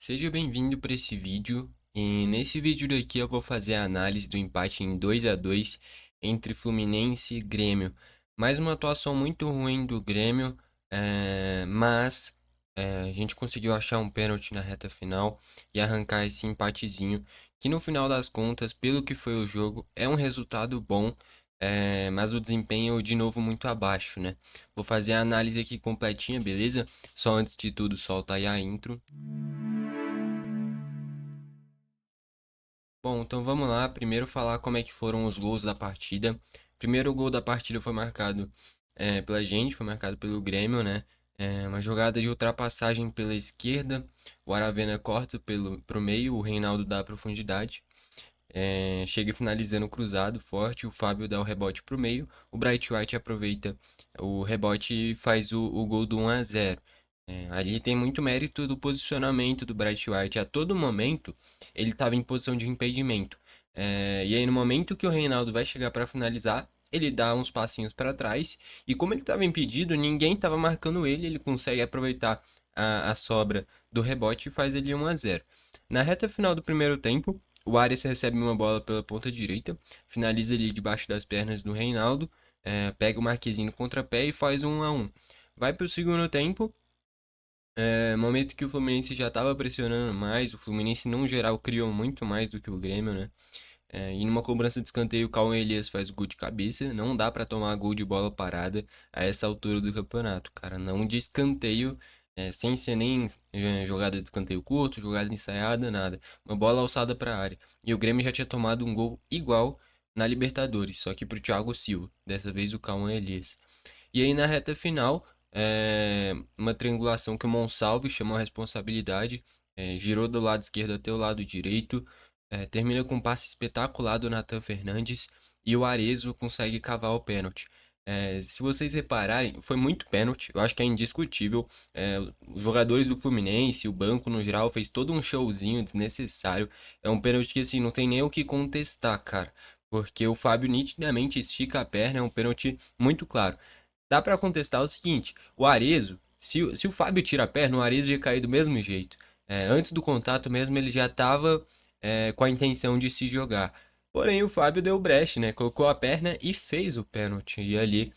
Seja bem-vindo para esse vídeo. E nesse vídeo daqui eu vou fazer a análise do empate em 2-2 entre Fluminense e Grêmio. Mais uma atuação muito ruim do Grêmio, mas a gente conseguiu achar um pênalti na reta final e arrancar esse empatezinho, que no final das contas, pelo que foi o jogo, é um resultado bom, mas o desempenho de novo muito abaixo, né? Vou fazer a análise aqui completinha, beleza? Só antes de tudo, solta aí a intro. Bom, então vamos lá. Primeiro falar como é que foram os gols da partida. Primeiro gol da partida foi marcado pela gente, foi marcado pelo Grêmio, né? Uma jogada de ultrapassagem pela esquerda. O Aravena corta pro meio, o Reinaldo dá profundidade. Chega finalizando cruzado, forte. O Fábio dá o rebote pro meio. O Bright White aproveita o rebote e faz o gol do 1-0. Ali tem muito mérito do posicionamento do Bright White. A todo momento ele estava em posição de impedimento. E aí, no momento que o Reinaldo vai chegar para finalizar, ele dá uns passinhos para trás. E como ele estava impedido, ninguém estava marcando ele. Ele consegue aproveitar a sobra do rebote e faz ele 1-0. Na reta final do primeiro tempo, o Arias recebe uma bola pela ponta direita, finaliza ali debaixo das pernas do Reinaldo, pega o Marquezinho no contrapé e faz um 1-1. Vai para o segundo tempo, momento que o Fluminense já estava pressionando mais, o Fluminense no geral criou muito mais do que o Grêmio, né? E numa cobrança de escanteio, o Cauã Elias faz o gol de cabeça. Não dá pra tomar gol de bola parada a essa altura do campeonato, cara. Não de escanteio, sem ser nem jogada de escanteio curto, jogada ensaiada, nada. Uma bola alçada pra área. E o Grêmio já tinha tomado um gol igual na Libertadores, só que pro Thiago Silva. Dessa vez o Cauã Elias. E aí na reta final, uma triangulação que o Monsalve chamou a responsabilidade, girou do lado esquerdo até o lado direito, termina com um passe espetacular do Nathan Fernandes e o Arezzo consegue cavar o pênalti. Se vocês repararem, foi muito pênalti, eu acho que é indiscutível. Os jogadores do Fluminense, o banco no geral, fez todo um showzinho desnecessário. É um pênalti que assim, não tem nem o que contestar, cara. Porque o Fábio nitidamente estica a perna, é um pênalti muito claro. Dá pra contestar o seguinte: o Arezzo, se o Fábio tira a perna, o Arezzo ia cair do mesmo jeito. Antes do contato mesmo, ele já estava com a intenção de se jogar. Porém, o Fábio deu brecha, né? Colocou a perna e fez o pênalti. E ali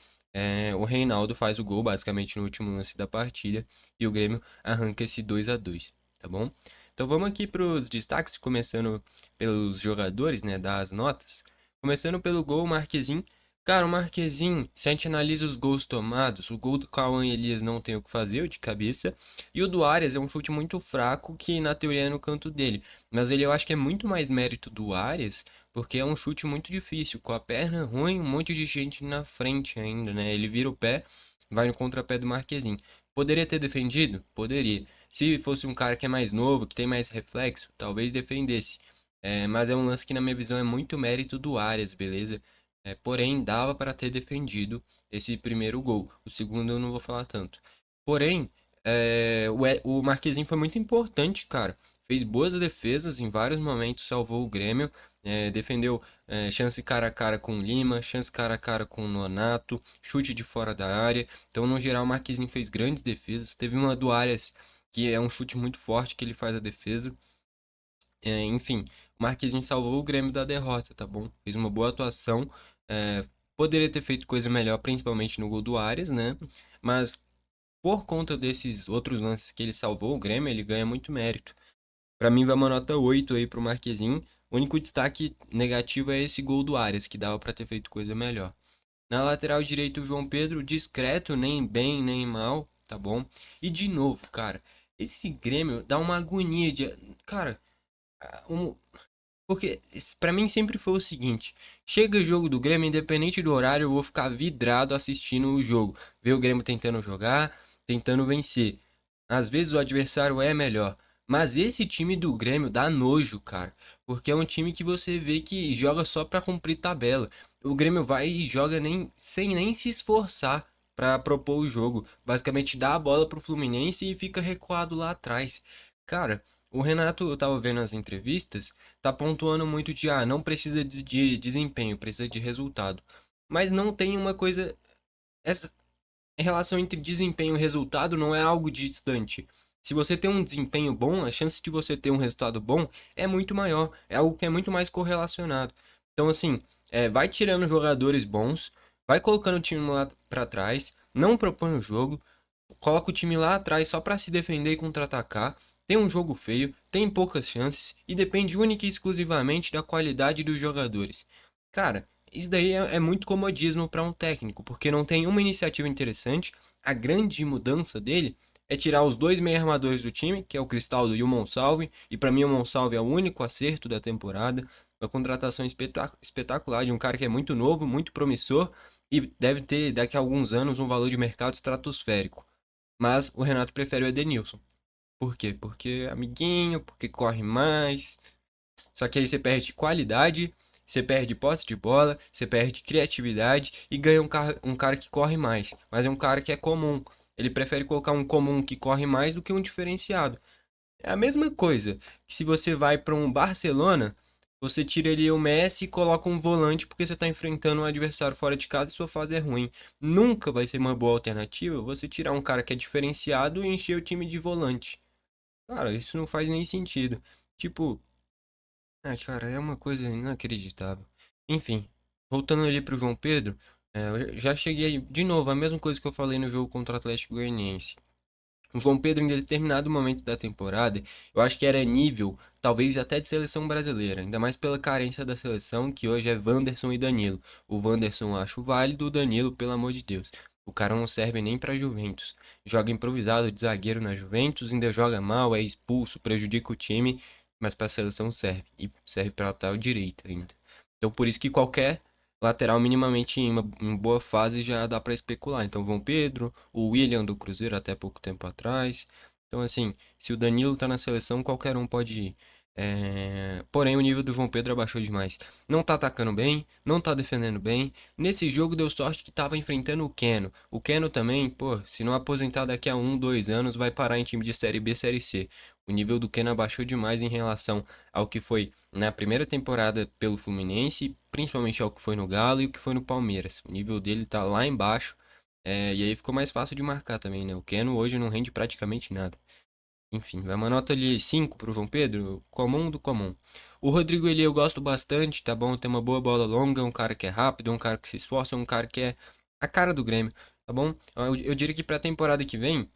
o Reinaldo faz o gol, basicamente no último lance da partida. E o Grêmio arranca esse 2-2, tá bom? Então vamos aqui para os destaques, começando pelos jogadores, né? Das notas. Começando pelo gol, o Marquezin. Cara, o Marquezin, se a gente analisa os gols tomados, o gol do Cauã Elias não tem o que fazer, o de cabeça, e o do Arias é um chute muito fraco que na teoria é no canto dele. Mas ele eu acho que é muito mais mérito do Arias, porque é um chute muito difícil, com a perna ruim, um monte de gente na frente ainda, né? Ele vira o pé, vai no contrapé do Marquezin. Poderia ter defendido? Poderia. Se fosse um cara que é mais novo, que tem mais reflexo, talvez defendesse. Mas é um lance que na minha visão é muito mérito do Arias, beleza? Porém, dava para ter defendido esse primeiro gol. O segundo eu não vou falar tanto. Porém, o Marquezinho foi muito importante, cara. Fez boas defesas em vários momentos, salvou o Grêmio. Defendeu chance cara a cara com o Lima, chance cara a cara com o Nonato, chute de fora da área. Então, no geral, o Marquezinho fez grandes defesas. Teve uma do Arias, que é um chute muito forte que ele faz a defesa. Enfim, o Marquezinho salvou o Grêmio da derrota, tá bom? Fez uma boa atuação. Poderia ter feito coisa melhor, principalmente no gol do Arias, né? Mas por conta desses outros lances que ele salvou o Grêmio, ele ganha muito mérito. Pra mim, vai uma nota 8 aí pro Marquezinho. O único destaque negativo é esse gol do Arias, que dava pra ter feito coisa melhor. Na lateral direita, o João Pedro, discreto, nem bem, nem mal, tá bom? E de novo, cara, esse Grêmio dá uma agonia de. Cara, um, porque pra mim sempre foi o seguinte: chega jogo do Grêmio, independente do horário, eu vou ficar vidrado assistindo o jogo. Ver o Grêmio tentando jogar, tentando vencer. Às vezes o adversário é melhor. Mas esse time do Grêmio dá nojo, cara. Porque é um time que você vê que joga só pra cumprir tabela. O Grêmio vai e joga sem nem se esforçar pra propor o jogo. Basicamente dá a bola pro Fluminense e fica recuado lá atrás. Cara, o Renato, eu tava vendo as entrevistas, tá pontuando muito de não precisa de desempenho, precisa de resultado. Mas não tem uma coisa. Essa relação entre desempenho e resultado não é algo distante. Se você tem um desempenho bom, a chance de você ter um resultado bom é muito maior. É algo que é muito mais correlacionado. Então, assim, vai tirando jogadores bons, vai colocando o time lá pra trás, não propõe o jogo, coloca o time lá atrás só pra se defender e contra-atacar. Tem um jogo feio, tem poucas chances e depende única e exclusivamente da qualidade dos jogadores. Cara, isso daí é muito comodismo para um técnico, porque não tem uma iniciativa interessante. A grande mudança dele é tirar os dois meio armadores do time, que é o Cristaldo e o Monsalve, e para mim o Monsalve é o único acerto da temporada. Uma contratação espetacular de um cara que é muito novo, muito promissor e deve ter daqui a alguns anos um valor de mercado estratosférico. Mas o Renato prefere o Edenilson. Por quê? Porque é amiguinho, porque corre mais. Só que aí você perde qualidade, você perde posse de bola, você perde criatividade e ganha um cara que corre mais. Mas é um cara que é comum. Ele prefere colocar um comum que corre mais do que um diferenciado. É a mesma coisa que se você vai para um Barcelona, você tira ali o Messi e coloca um volante porque você está enfrentando um adversário fora de casa e sua fase é ruim. Nunca vai ser uma boa alternativa você tirar um cara que é diferenciado e encher o time de volante. Cara, isso não faz nem sentido. Tipo, cara, é uma coisa inacreditável. Enfim, voltando ali pro João Pedro, eu já cheguei de novo, a mesma coisa que eu falei no jogo contra o Atlético Goianiense. O João Pedro, em determinado momento da temporada, eu acho que era nível, talvez até de seleção brasileira, ainda mais pela carência da seleção, que hoje é Wanderson e Danilo. O Wanderson eu acho válido, o Danilo, pelo amor de Deus. O cara não serve nem pra Juventus. Joga improvisado de zagueiro na Juventus, ainda joga mal, é expulso, prejudica o time, mas pra seleção serve. E serve pra lateral direita ainda. Então por isso que qualquer lateral minimamente em boa fase já dá pra especular. Então João Pedro, o William do Cruzeiro até pouco tempo atrás. Então, assim, se o Danilo tá na seleção, qualquer um pode ir. Porém, o nível do João Pedro abaixou demais. Não tá atacando bem, não tá defendendo bem. Nesse jogo deu sorte que tava enfrentando o Keno. O Keno também, pô, se não aposentar daqui a 1, 2 anos, vai parar em time de Série B, Série C. O nível do Keno abaixou demais em relação ao que foi na primeira temporada pelo Fluminense, principalmente ao que foi no Galo e o que foi no Palmeiras. O nível dele tá lá embaixo. E aí ficou mais fácil de marcar também, né? O Keno hoje não rende praticamente nada. Enfim, vai uma nota ali 5 pro João Pedro, comum do comum. O Rodrigo ele eu gosto bastante, tá bom? Tem uma boa bola longa, um cara que é rápido, um cara que se esforça, um cara que é a cara do Grêmio, tá bom? Eu diria que pra temporada que vem,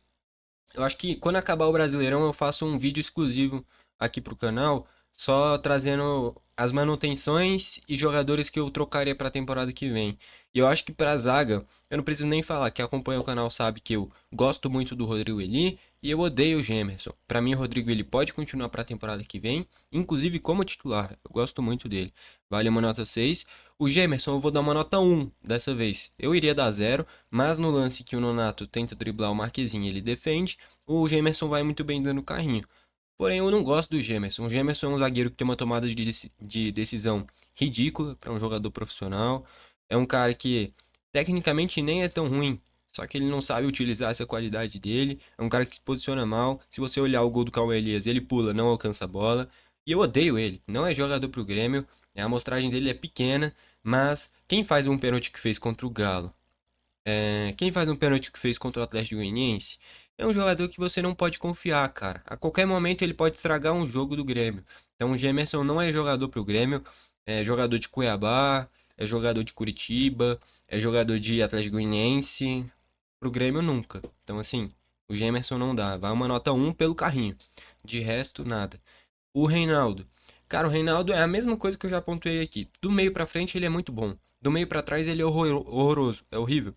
eu acho que quando acabar o Brasileirão eu faço um vídeo exclusivo aqui pro canal, só trazendo as manutenções e jogadores que eu trocaria pra temporada que vem. E eu acho que pra zaga, eu não preciso nem falar, quem acompanha o canal sabe que eu gosto muito do Rodrigo Eli e eu odeio o Gemerson. Pra mim o Rodrigo ele pode continuar pra temporada que vem, inclusive como titular. Eu gosto muito dele. Vale uma nota 6. O Gemerson eu vou dar uma nota 1 dessa vez. Eu iria dar 0, mas no lance que o Nonato tenta driblar o Marquezinho, ele defende. O Gemerson vai muito bem dando carrinho. Porém, eu não gosto do Gemerson. O Gemerson é um zagueiro que tem uma tomada de decisão ridícula para um jogador profissional. É um cara que tecnicamente nem é tão ruim, só que ele não sabe utilizar essa qualidade dele. É um cara que se posiciona mal. Se você olhar o gol do Cauê Elias, ele pula, não alcança a bola. E eu odeio ele. Não é jogador pro Grêmio. A amostragem dele é pequena, mas quem faz um pênalti que fez contra o Galo? Quem faz um pênalti que fez contra o Atlético Goianiense é um jogador que você não pode confiar, cara. A qualquer momento ele pode estragar um jogo do Grêmio. Então o Gemerson não é jogador pro Grêmio, é jogador de Cuiabá, é jogador de Curitiba, é jogador de Atlético Goianiense. Pro Grêmio nunca. Então assim, o Gemerson não dá. Vai uma nota 1 pelo carrinho. De resto, nada. O Reinaldo. Cara, o Reinaldo é a mesma coisa que eu já pontuei aqui. Do meio pra frente ele é muito bom. Do meio pra trás ele é horroroso, é horrível.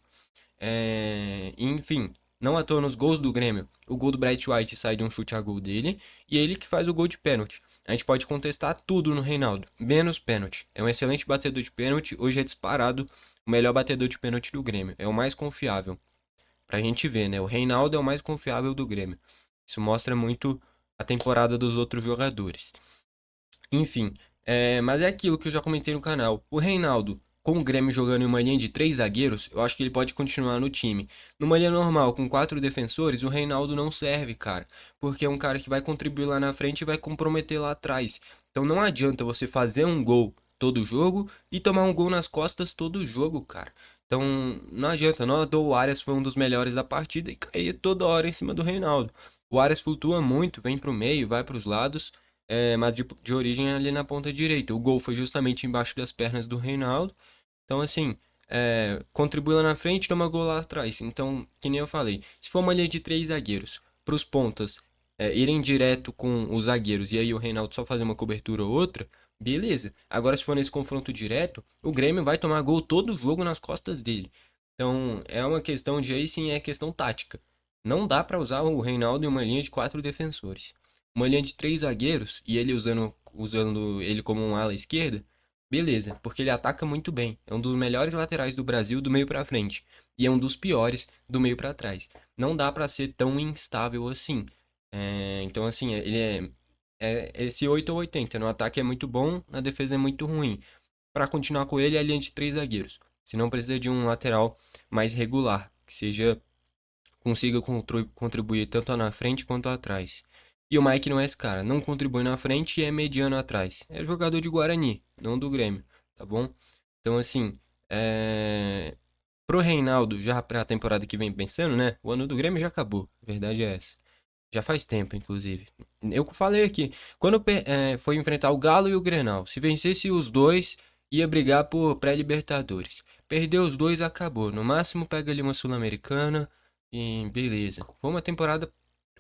Enfim, não à toa nos gols do Grêmio, o gol do Bright White sai de um chute a gol dele e ele que faz o gol de pênalti. A gente pode contestar tudo no Reinaldo, menos pênalti. É um excelente batedor de pênalti, hoje é disparado o melhor batedor de pênalti do Grêmio. É o mais confiável. Pra gente ver, né? O Reinaldo é o mais confiável do Grêmio. Isso mostra muito a temporada dos outros jogadores. Enfim, mas é aquilo que eu já comentei no canal. O Reinaldo, com o Grêmio jogando em uma linha de três zagueiros, eu acho que ele pode continuar no time. Numa linha normal, com quatro defensores, o Reinaldo não serve, cara. Porque é um cara que vai contribuir lá na frente e vai comprometer lá atrás. Então não adianta você fazer um gol todo jogo e tomar um gol nas costas todo jogo, cara. Então não adianta, não. O Arias foi um dos melhores da partida e caía toda hora em cima do Reinaldo. O Arias flutua muito, vem pro meio, vai pros lados, mas de origem é ali na ponta direita. O gol foi justamente embaixo das pernas do Reinaldo. Então, assim, contribui lá na frente, toma gol lá atrás. Então, que nem eu falei, se for uma linha de três zagueiros, pros pontas irem direto com os zagueiros e aí o Reinaldo só fazer uma cobertura ou outra, beleza. Agora, se for nesse confronto direto, o Grêmio vai tomar gol todo o jogo nas costas dele. Então, é uma questão de aí sim, é questão tática. Não dá para usar o Reinaldo em uma linha de quatro defensores. Uma linha de três zagueiros e ele usando ele como um ala esquerda, beleza, porque ele ataca muito bem. É um dos melhores laterais do Brasil do meio pra frente e é um dos piores do meio pra trás. Não dá pra ser tão instável assim. Então assim, ele é esse 8 ou 80. No ataque é muito bom, na defesa é muito ruim. Pra continuar com ele é a linha de três zagueiros. Se não precisa de um lateral mais regular, que seja consiga contribuir tanto na frente quanto atrás. E o Mike não é esse cara, não contribui na frente e é mediano atrás. É jogador de Guarani, não do Grêmio, tá bom? Então, assim, pro Reinaldo, já pra temporada que vem pensando, né? O ano do Grêmio já acabou, a verdade é essa. Já faz tempo, inclusive. Eu falei aqui, quando foi enfrentar o Galo e o Grenal, se vencesse os dois, ia brigar por pré-Libertadores. Perdeu os dois, acabou. No máximo pega ali uma Sul-Americana e beleza. Foi uma temporada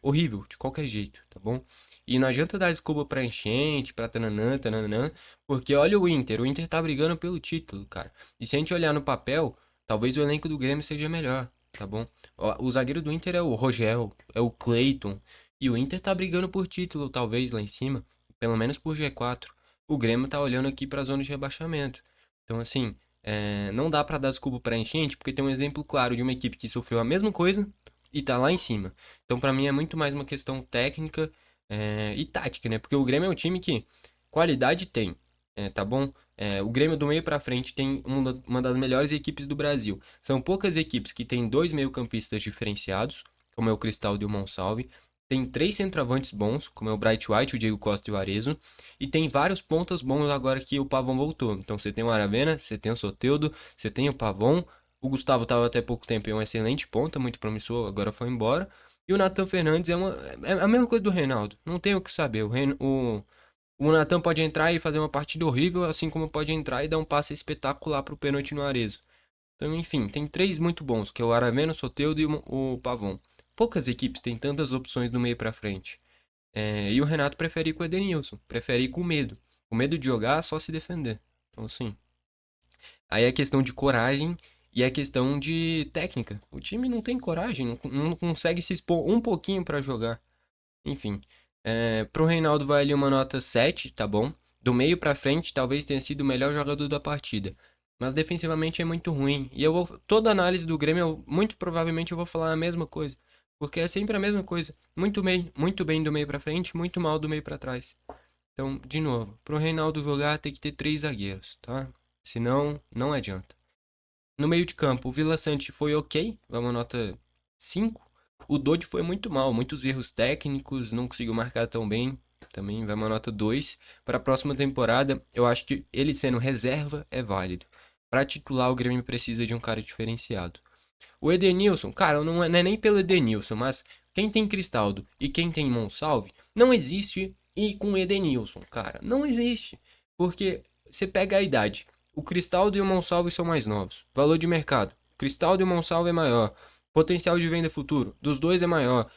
horrível, de qualquer jeito, tá bom? E não adianta dar desculpa pra enchente, pra tananã, tananã, porque olha o Inter tá brigando pelo título, cara. E se a gente olhar no papel, talvez o elenco do Grêmio seja melhor, tá bom? O zagueiro do Inter é o Rogel, é o Cleiton, e o Inter tá brigando por título, talvez lá em cima, pelo menos por G4. O Grêmio tá olhando aqui pra zona de rebaixamento. Então, assim, não dá pra dar desculpa pra enchente, porque tem um exemplo claro de uma equipe que sofreu a mesma coisa e tá lá em cima. Então, pra mim, é muito mais uma questão técnica e tática, né? Porque o Grêmio é um time que qualidade tem, tá bom? O Grêmio do meio pra frente tem uma das melhores equipes do Brasil. São poucas equipes que têm dois meio-campistas diferenciados, como é o Cristaldo e o Monsalve. Tem três centroavantes bons, como é o Bright White, o Diego Costa e o Arezzo. E tem vários pontas bons agora que o Pavão voltou. Então você tem o Aravena, você tem o Soteldo, você tem o Pavão. O Gustavo estava até pouco tempo em uma excelente ponta, muito promissor, agora foi embora. E o Nathan Fernandes é a mesma coisa do Reinaldo. Não tem o que saber. O Nathan pode entrar e fazer uma partida horrível, assim como pode entrar e dar um passe espetacular pro pênalti no Arezzo. Então, enfim, tem três muito bons, que é o Aravena, o Soteldo e o Pavon. Poucas equipes têm tantas opções do meio pra frente. E o Renato prefere ir com o Edenilson, prefere ir com medo. O medo de jogar só se defender. Então, assim, aí é questão de coragem e é questão de técnica. O time não tem coragem, não consegue se expor um pouquinho pra jogar. Enfim, pro Reinaldo vai ali uma nota 7, tá bom? Do meio pra frente, talvez tenha sido o melhor jogador da partida. Mas defensivamente é muito ruim. E toda análise do Grêmio, muito provavelmente eu vou falar a mesma coisa. Porque é sempre a mesma coisa. Muito bem do meio pra frente, muito mal do meio pra trás. Então, de novo, pro Reinaldo jogar tem que ter três zagueiros, tá? Senão, não adianta. No meio de campo, o Vila Sante foi ok, vai uma nota 5. O Dodi foi muito mal, muitos erros técnicos, não conseguiu marcar tão bem, também vai uma nota 2. Para a próxima temporada, eu acho que ele sendo reserva é válido. Para titular, o Grêmio precisa de um cara diferenciado. O Edenilson, cara, não é nem pelo Edenilson, mas quem tem Cristaldo e quem tem Monsalve, não existe ir com o Edenilson, cara. Não existe. Porque você pega a idade. O Cristaldo e o Monsalve são mais novos. Valor de mercado. O Cristaldo e o Monsalve é maior. Potencial de venda futuro. Dos dois é maior.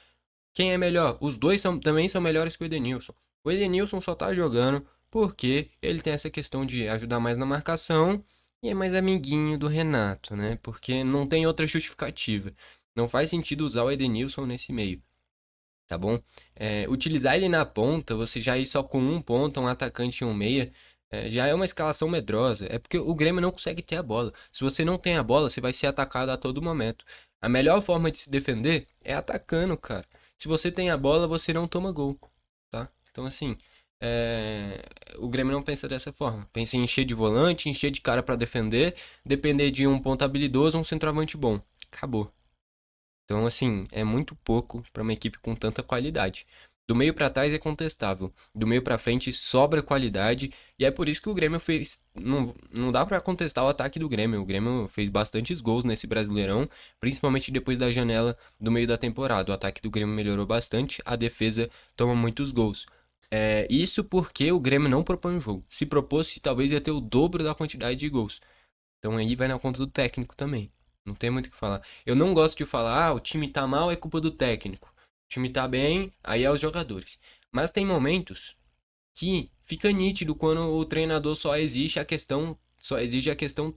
Quem é melhor? Os dois também são melhores que o Edenilson. O Edenilson só tá jogando porque ele tem essa questão de ajudar mais na marcação e é mais amiguinho do Renato, né? Porque não tem outra justificativa. Não faz sentido usar o Edenilson nesse meio, tá bom? Utilizar ele na ponta, você já ir só com um ponta, um atacante e um meia, já é uma escalação medrosa. É porque o Grêmio não consegue ter a bola. Se você não tem a bola, você vai ser atacado a todo momento. A melhor forma de se defender é atacando, cara. Se você tem a bola, você não toma gol, tá? Então, assim, o Grêmio não pensa dessa forma. Pensa em encher de volante, encher de cara pra defender, depender de um ponta habilidoso, um centroavante bom. Acabou. Então, assim, é muito pouco para uma equipe com tanta qualidade. Do meio pra trás é contestável. Do meio pra frente sobra qualidade. E é por isso que o Grêmio fez. Não dá pra contestar o ataque do Grêmio. O Grêmio fez bastantes gols nesse Brasileirão, principalmente depois da janela do meio da temporada. O ataque do Grêmio melhorou bastante, a defesa toma muitos gols. Isso porque o Grêmio não propõe o jogo. Se propôs, talvez ia ter o dobro da quantidade de gols. Então aí vai na conta do técnico também. Não tem muito o que falar. Eu não gosto de falar, o time tá mal, é culpa do técnico. O time tá bem, aí é os jogadores. Mas tem momentos que fica nítido quando o treinador só exige a questão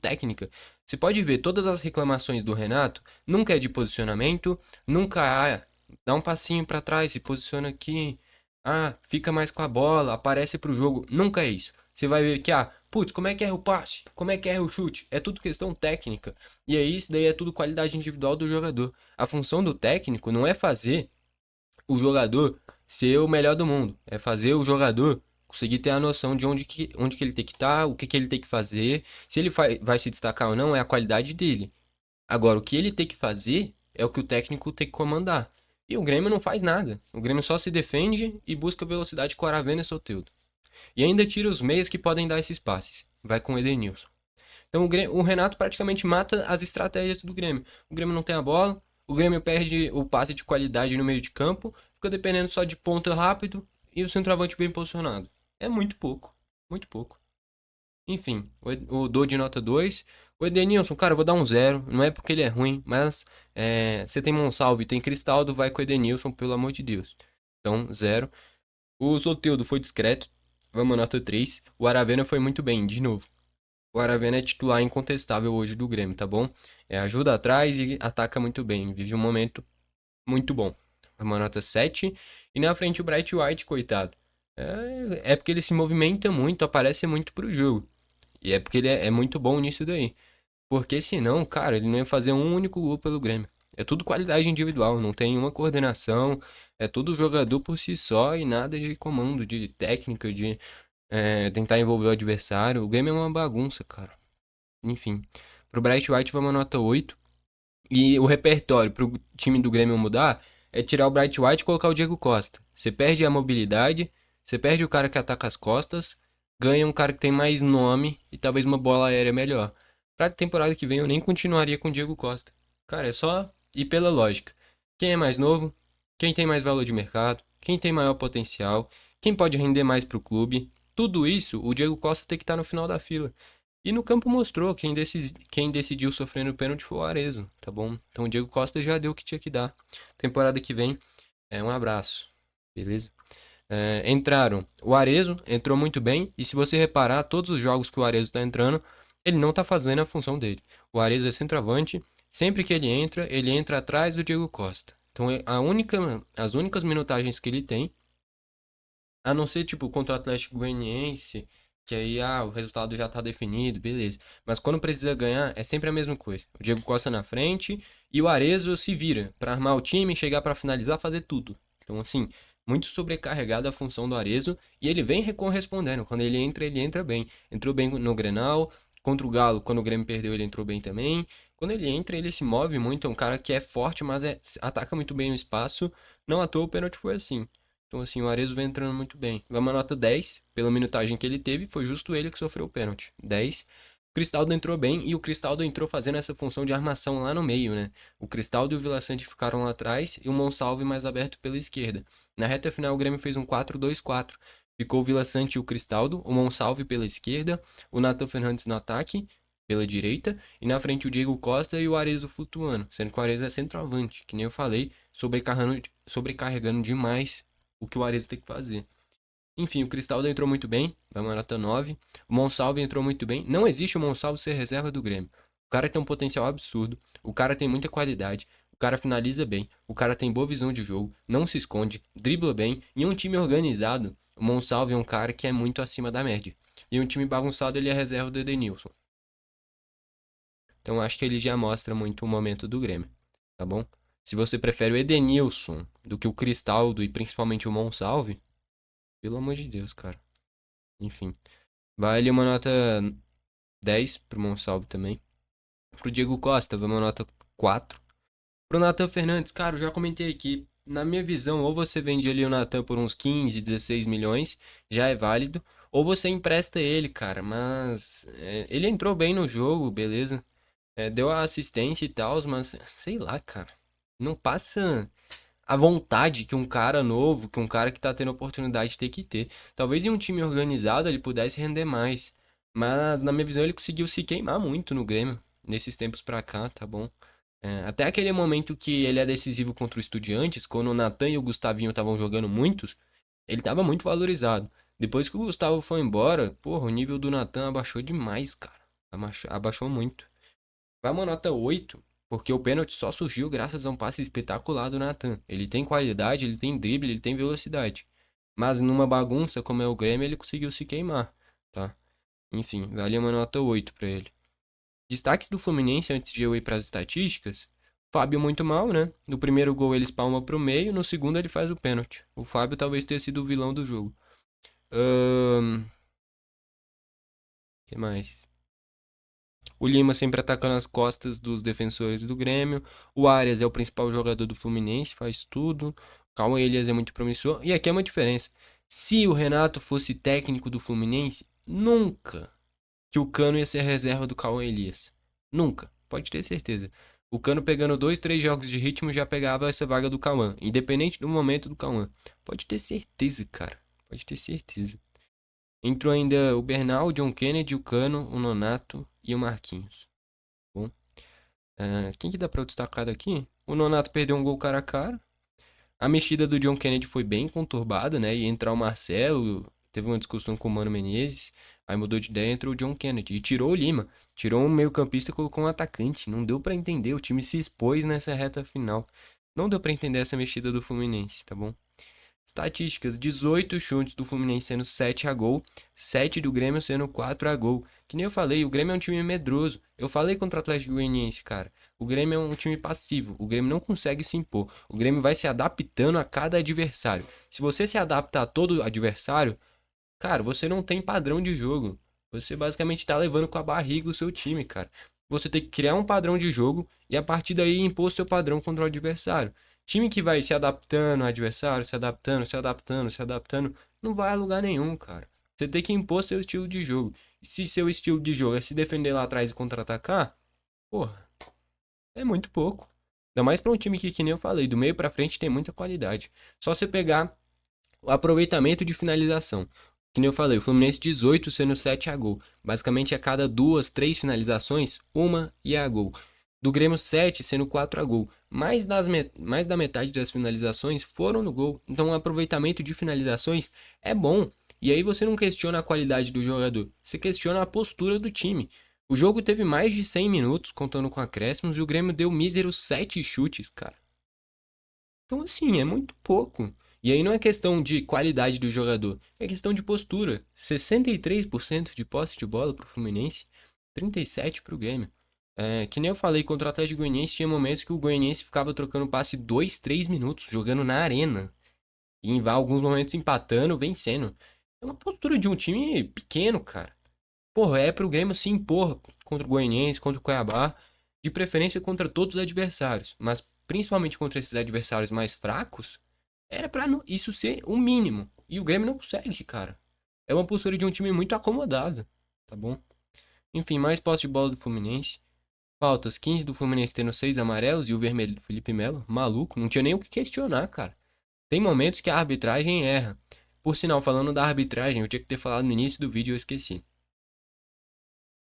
técnica. Você pode ver todas as reclamações do Renato, nunca é de posicionamento, nunca dá um passinho para trás, se posiciona aqui, fica mais com a bola, aparece pro jogo, nunca é isso. Você vai ver que, putz, como é que erra o passe? Como é que erra o chute? É tudo questão técnica. E aí, isso daí é tudo qualidade individual do jogador. A função do técnico não é fazer o jogador ser o melhor do mundo. É fazer o jogador conseguir ter a noção de onde que ele tem que estar, o que que ele tem que fazer. Se ele vai se destacar ou não, é a qualidade dele. Agora, o que ele tem que fazer é o que o técnico tem que comandar. E o Grêmio não faz nada. O Grêmio só se defende e busca velocidade com o Aravena e Soteldo. E ainda tira os meias que podem dar esses passes. Vai com o Edenilson. Então o Renato praticamente mata as estratégias do Grêmio. O Grêmio não tem a bola, o Grêmio perde o passe de qualidade no meio de campo, fica dependendo só de ponta rápido e o centroavante bem posicionado. É muito pouco, muito pouco. Enfim, o Dô de nota 2. O Edenilson, cara, eu vou dar um 0. Não é porque ele é ruim, mas você tem Monsalve, tem Cristaldo, vai com o Edenilson, pelo amor de Deus. Então, 0. O Soteldo foi discreto, vamos nota 3. O Aravena foi muito bem, de novo. O Aravena é titular incontestável hoje do Grêmio, tá bom? Ajuda atrás e ataca muito bem. Vive um momento muito bom. Uma nota 7. E na frente o Bright White, coitado. É porque ele se movimenta muito, aparece muito pro jogo. E é porque ele é muito bom nisso daí. Porque senão, cara, ele não ia fazer um único gol pelo Grêmio. É tudo qualidade individual, não tem uma coordenação. É tudo jogador por si só e nada de comando, de técnica, de tentar envolver o adversário. O Grêmio é uma bagunça, cara. Enfim, pro Bright White vai uma nota 8. E o repertório pro time do Grêmio mudar é tirar o Bright White e colocar o Diego Costa. Você perde a mobilidade, você perde o cara que ataca as costas, ganha um cara que tem mais nome e talvez uma bola aérea melhor. Pra temporada que vem eu nem continuaria com o Diego Costa. Cara, é só ir pela lógica. Quem é mais novo? Quem tem mais valor de mercado? Quem tem maior potencial? Quem pode render mais pro clube? Tudo isso, o Diego Costa tem que estar no final da fila. E no campo mostrou, quem decidiu sofrendo o pênalti foi o Arezzo, tá bom? Então o Diego Costa já deu o que tinha que dar. Temporada que vem, um abraço, beleza? Entraram, o Arezzo entrou muito bem, e se você reparar, todos os jogos que o Arezzo tá entrando, ele não tá fazendo a função dele. O Arezzo é centroavante, sempre que ele entra atrás do Diego Costa. Então as únicas minutagens que ele tem a não ser, tipo, contra o Atlético Goianiense, que aí, o resultado já tá definido, beleza. Mas quando precisa ganhar, é sempre a mesma coisa. O Diego Costa na frente e o Arezzo se vira pra armar o time, chegar pra finalizar, fazer tudo. Então, assim, muito sobrecarregada a função do Arezzo e ele vem correspondendo. Quando ele entra bem. Entrou bem no Grenal, contra o Galo, quando o Grêmio perdeu, ele entrou bem também. Quando ele entra, ele se move muito, é um cara que é forte, mas ataca muito bem o espaço. Não à toa o pênalti foi assim. Então, assim, o Arezzo vem entrando muito bem. Vai uma nota 10, pela minutagem que ele teve, foi justo ele que sofreu o pênalti. 10. O Cristaldo entrou bem e o Cristaldo entrou fazendo essa função de armação lá no meio, né? O Cristaldo e o Vila Sante ficaram lá atrás e o Monsalve mais aberto pela esquerda. Na reta final, o Grêmio fez um 4-2-4. Ficou o Vila Sante e o Cristaldo, o Monsalve pela esquerda, o Nathan Fernandes no ataque, pela direita, e na frente o Diego Costa e o Arezzo flutuando, sendo que o Arezzo é centroavante, que nem eu falei, sobrecarregando demais o que o Arezzo tem que fazer. Enfim, o Cristaldo entrou muito bem, vai uma nota 9. O Monsalve entrou muito bem. Não existe o Monsalve ser reserva do Grêmio. O cara tem um potencial absurdo, o cara tem muita qualidade, o cara finaliza bem, o cara tem boa visão de jogo, não se esconde, dribla bem. E um time organizado, o Monsalve é um cara que é muito acima da média. E um time bagunçado, ele é reserva do Edenilson. Então acho que ele já mostra muito o momento do Grêmio, tá bom? Se você prefere o Edenilson do que o Cristaldo e principalmente o Monsalve, pelo amor de Deus, cara. Enfim. Vai ali uma nota 10 pro Monsalve também. Pro Diego Costa, vai uma nota 4. Pro Nathan Fernandes, cara, eu já comentei aqui. Na minha visão, ou você vende ali o Natan por uns 15, 16 milhões, já é válido, ou você empresta ele, cara. Mas ele entrou bem no jogo, beleza? Deu a assistência e tal, mas sei lá, cara. Não passa a vontade que um cara novo, que um cara que tá tendo oportunidade tem que ter. Talvez em um time organizado ele pudesse render mais. Mas na minha visão ele conseguiu se queimar muito no Grêmio nesses tempos pra cá, tá bom? Até aquele momento que ele é decisivo contra o Estudiantes, quando o Natan e o Gustavinho estavam jogando muitos, ele tava muito valorizado. Depois que o Gustavo foi embora, porra, o nível do Natan abaixou demais, cara. Abaixou muito. Vai uma nota 8 porque o pênalti só surgiu graças a um passe espetacular do Natan. Ele tem qualidade, ele tem drible, ele tem velocidade. Mas numa bagunça como é o Grêmio, ele conseguiu se queimar, tá? Enfim, vale uma nota 8 pra ele. Destaques do Fluminense antes de eu ir pras estatísticas. Fábio muito mal, né? No primeiro gol ele espalma pro meio, no segundo ele faz o pênalti. O Fábio talvez tenha sido o vilão do jogo. Que mais? O Lima sempre atacando as costas dos defensores do Grêmio. O Arias é o principal jogador do Fluminense, faz tudo. Calma, Elias é muito promissor. E aqui é uma diferença. Se o Renato fosse técnico do Fluminense, nunca que o Cano ia ser reserva do Cauã Elias. Nunca. Pode ter certeza. O Cano pegando 2, 3 jogos de ritmo já pegava essa vaga do Cauã. Independente do momento do Cauã. Pode ter certeza, cara. Pode ter certeza. Entrou ainda o Bernal, o John Kennedy, o Cano, o Nonato e o Marquinhos. Bom, quem que dá pra eu destacar daqui? O Nonato perdeu um gol cara a cara. A mexida do John Kennedy foi bem conturbada, né? E entrar o Marcelo, teve uma discussão com o Mano Menezes, aí mudou de ideia, entrou o John Kennedy e tirou o Lima. Tirou um meio-campista e colocou um atacante. Não deu pra entender, o time se expôs nessa reta final. Não deu pra entender essa mexida do Fluminense, tá bom? Estatísticas: 18 chutes do Fluminense sendo 7 a gol, 7 do Grêmio sendo 4 a gol. Que nem eu falei, o Grêmio é um time medroso. Eu falei contra o Atlético Goianiense, cara. O Grêmio é um time passivo. O Grêmio não consegue se impor. O Grêmio vai se adaptando a cada adversário. Se você se adapta a todo adversário, cara, você não tem padrão de jogo. Você basicamente tá levando com a barriga o seu time, cara. Você tem que criar um padrão de jogo e a partir daí impor seu padrão contra o adversário. Time que vai se adaptando ao adversário, se adaptando, se adaptando, se adaptando, não vai a lugar nenhum, cara. Você tem que impor seu estilo de jogo. E se seu estilo de jogo é se defender lá atrás e contra-atacar, porra, é muito pouco. Ainda mais pra um time que nem eu falei, do meio pra frente tem muita qualidade. Só você pegar o aproveitamento de finalização. Que nem eu falei, o Fluminense 18 sendo 7 a gol. Basicamente a cada 2, 3 finalizações, uma ia a gol. Do Grêmio 7 sendo 4 a gol. Mais da metade das finalizações foram no gol. Então o aproveitamento de finalizações é bom. E aí você não questiona a qualidade do jogador, você questiona a postura do time. O jogo teve mais de 100 minutos, contando com acréscimos, e o Grêmio deu míseros 7 chutes, cara. Então, assim, é muito pouco. E aí não é questão de qualidade do jogador, é questão de postura. 63% de posse de bola pro Fluminense, 37% pro Grêmio. Que nem eu falei, contra o Atlético Goianiense, tinha momentos que o Goianiense ficava trocando passe 2, 3 minutos, jogando na arena. E em alguns momentos empatando, vencendo. É uma postura de um time pequeno, cara. Porra, é pro Grêmio se impor contra o Goianiense, contra o Cuiabá, de preferência contra todos os adversários, mas principalmente contra esses adversários mais fracos, era pra isso ser o mínimo. E o Grêmio não consegue, cara. É uma postura de um time muito acomodado, tá bom? Enfim, mais posse de bola do Fluminense. Faltas 15 do Fluminense tendo 6 amarelos e o vermelho do Felipe Melo. Maluco, não tinha nem o que questionar, cara. Tem momentos que a arbitragem erra. Por sinal, falando da arbitragem, eu tinha que ter falado no início do vídeo e eu esqueci.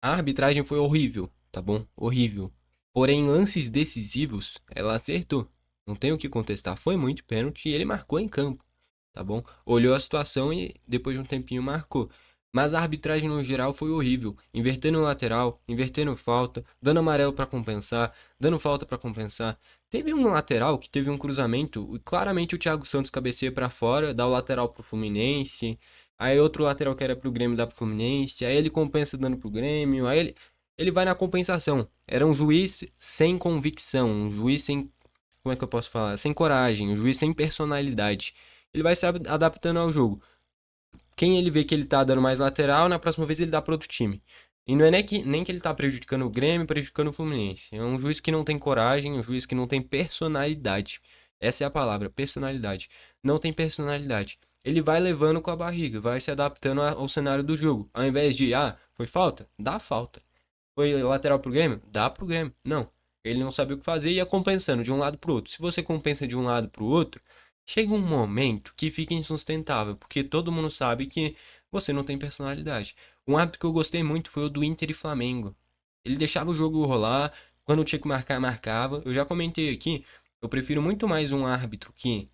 A arbitragem foi horrível, tá bom? Horrível. Porém, em lances decisivos, ela acertou. Não tenho o que contestar. Foi muito pênalti e ele marcou em campo, tá bom? Olhou a situação e depois de um tempinho marcou. Mas a arbitragem no geral foi horrível, invertendo o lateral, invertendo falta, dando amarelo pra compensar, dando falta pra compensar. Teve um lateral que teve um cruzamento, e claramente o Thiago Santos cabeceia pra fora, dá o lateral pro Fluminense. Aí outro lateral que era pro Grêmio dá pro Fluminense. Aí ele compensa dando pro Grêmio. Aí ele vai na compensação. Era um juiz sem convicção. Um juiz sem. Como é que eu posso falar? Sem coragem. Um juiz sem personalidade. Ele vai se adaptando ao jogo. Quem ele vê que ele tá dando mais lateral, na próxima vez ele dá pro outro time. E não é nem que ele tá prejudicando o Grêmio, prejudicando o Fluminense. É um juiz que não tem coragem, um juiz que não tem personalidade. Essa é a palavra, personalidade. Não tem personalidade. Ele vai levando com a barriga, vai se adaptando ao cenário do jogo. Ao invés de, foi falta? Dá falta. Foi lateral pro Grêmio? Dá pro Grêmio. Não. Ele não sabia o que fazer e ia compensando de um lado pro outro. Se você compensa de um lado pro outro, chega um momento que fica insustentável, porque todo mundo sabe que você não tem personalidade. Um árbitro que eu gostei muito foi o do Inter e Flamengo. Ele deixava o jogo rolar, quando tinha que marcar, marcava. Eu já comentei aqui, eu prefiro muito mais um árbitro que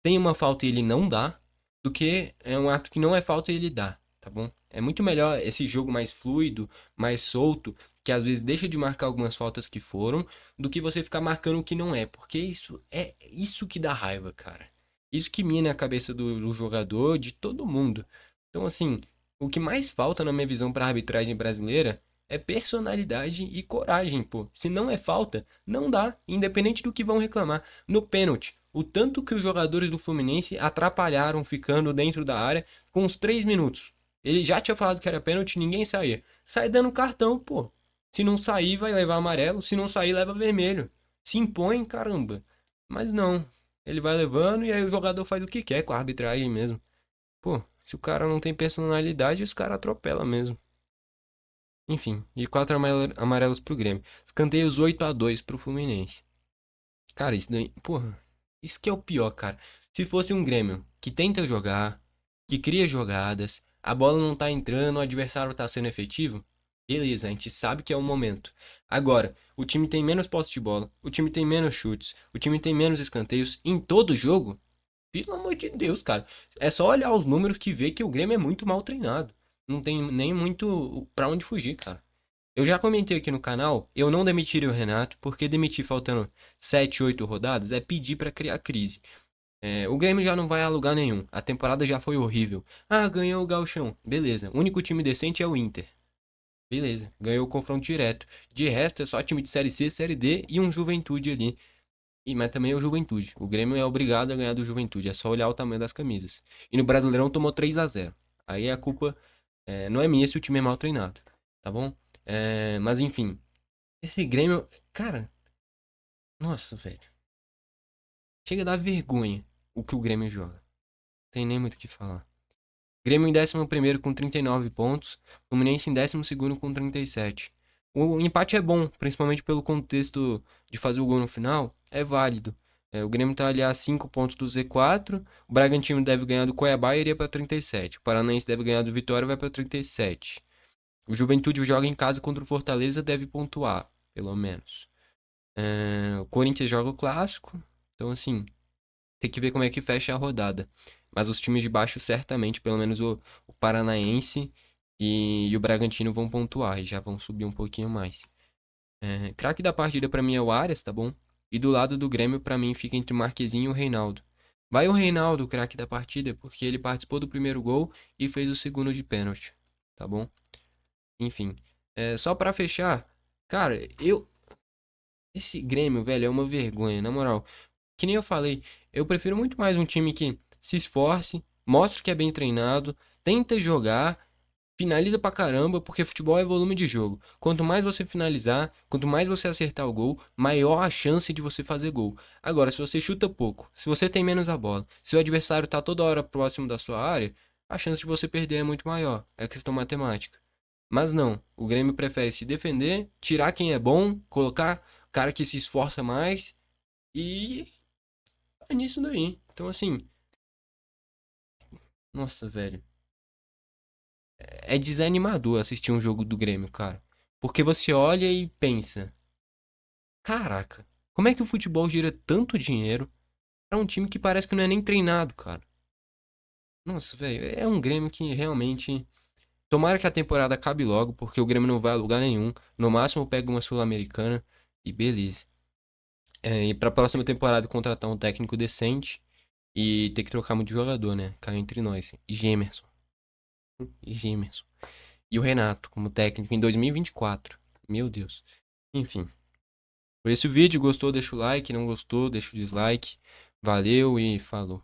tem uma falta e ele não dá, do que um árbitro que não é falta e ele dá, tá bom? É muito melhor esse jogo mais fluido, mais solto, que às vezes deixa de marcar algumas faltas que foram, do que você ficar marcando o que não é, porque isso é isso que dá raiva, cara. Isso que mina a cabeça do jogador, de todo mundo. Então, assim, o que mais falta na minha visão para a arbitragem brasileira é personalidade e coragem, pô. Se não é falta, não dá, independente do que vão reclamar. No pênalti, o tanto que os jogadores do Fluminense atrapalharam ficando dentro da área com uns 3 minutos. Ele já tinha falado que era pênalti, ninguém saía. Sai dando cartão, pô. Se não sair, vai levar amarelo. Se não sair, leva vermelho. Se impõe, caramba. Mas não. Ele vai levando e aí o jogador faz o que quer com a arbitragem mesmo. Pô, se o cara não tem personalidade, os caras atropelam mesmo. Enfim, e 4 amarelos pro Grêmio. Escanteios 8-2 pro Fluminense. Cara, isso daí, porra, isso que é o pior, cara. Se fosse um Grêmio que tenta jogar, que cria jogadas, a bola não tá entrando, o adversário tá sendo efetivo, beleza, a gente sabe que é o momento. Agora, o time tem menos posse de bola, o time tem menos chutes, o time tem menos escanteios em todo jogo. Pelo amor de Deus, cara. É só olhar os números que vê que o Grêmio é muito mal treinado. Não tem nem muito pra onde fugir, cara. Eu já comentei aqui no canal, eu não demitiria o Renato, porque demitir faltando 7, 8 rodadas é pedir pra criar crise. O Grêmio já não vai a lugar nenhum. A temporada já foi horrível. Ah, ganhou o Gauchão. Beleza. O único time decente é o Inter. Beleza. Ganhou o confronto direto. De resto, é só time de Série C, Série D e um Juventude ali. Mas também é o Juventude. O Grêmio é obrigado a ganhar do Juventude. É só olhar o tamanho das camisas. E no Brasileirão tomou 3-0. Aí a culpa não é minha se o time é mal treinado. Tá bom? Mas enfim. Esse Grêmio. Cara, nossa, velho. Chega a dar vergonha o que o Grêmio joga. Tem nem muito o que falar. Grêmio em 11º com 39 pontos. Fluminense em 12º com 37. O empate é bom, principalmente pelo contexto de fazer o gol no final. É válido. O Grêmio tá ali a 5 pontos do Z4. O Bragantino deve ganhar do Cuiabá e iria pra 37. O Paranaense deve ganhar do Vitória e vai pra 37. O Juventude joga em casa contra o Fortaleza, deve pontuar, pelo menos. O Corinthians joga o clássico. Então, assim, tem que ver como é que fecha a rodada. Mas os times de baixo, certamente, pelo menos o Paranaense e o Bragantino vão pontuar e já vão subir um pouquinho mais. Craque da partida pra mim é o Arias, tá bom? E do lado do Grêmio, pra mim, fica entre o Marquezinho e o Reinaldo. Vai o Reinaldo, craque da partida, porque ele participou do primeiro gol e fez o segundo de pênalti, tá bom? Enfim, só pra fechar, cara, esse Grêmio, velho, é uma vergonha, na moral. Que nem eu falei, eu prefiro muito mais um time que se esforce, mostre que é bem treinado, tenta jogar, finaliza pra caramba, porque futebol é volume de jogo. Quanto mais você finalizar, quanto mais você acertar o gol, maior a chance de você fazer gol. Agora, se você chuta pouco, se você tem menos a bola, se o adversário tá toda hora próximo da sua área, a chance de você perder é muito maior. É questão matemática. Mas não, o Grêmio prefere se defender, tirar quem é bom, colocar o cara que se esforça mais e é nisso daí. Então, assim, nossa, velho. É desanimador assistir um jogo do Grêmio, cara. Porque você olha e pensa: caraca, como é que o futebol gira tanto dinheiro pra um time que parece que não é nem treinado, cara? Nossa, velho, é um Grêmio que realmente. Tomara que a temporada acabe logo, porque o Grêmio não vai a lugar nenhum. No máximo pega uma Sul-Americana e beleza. E pra próxima temporada contratar um técnico decente e ter que trocar muito jogador, né? Caiu entre nós. E Gemerson. E Gemerson. E o Renato como técnico em 2024. Meu Deus. Enfim. Por esse vídeo, gostou, deixa o like. Não gostou, deixa o dislike. Valeu e falou.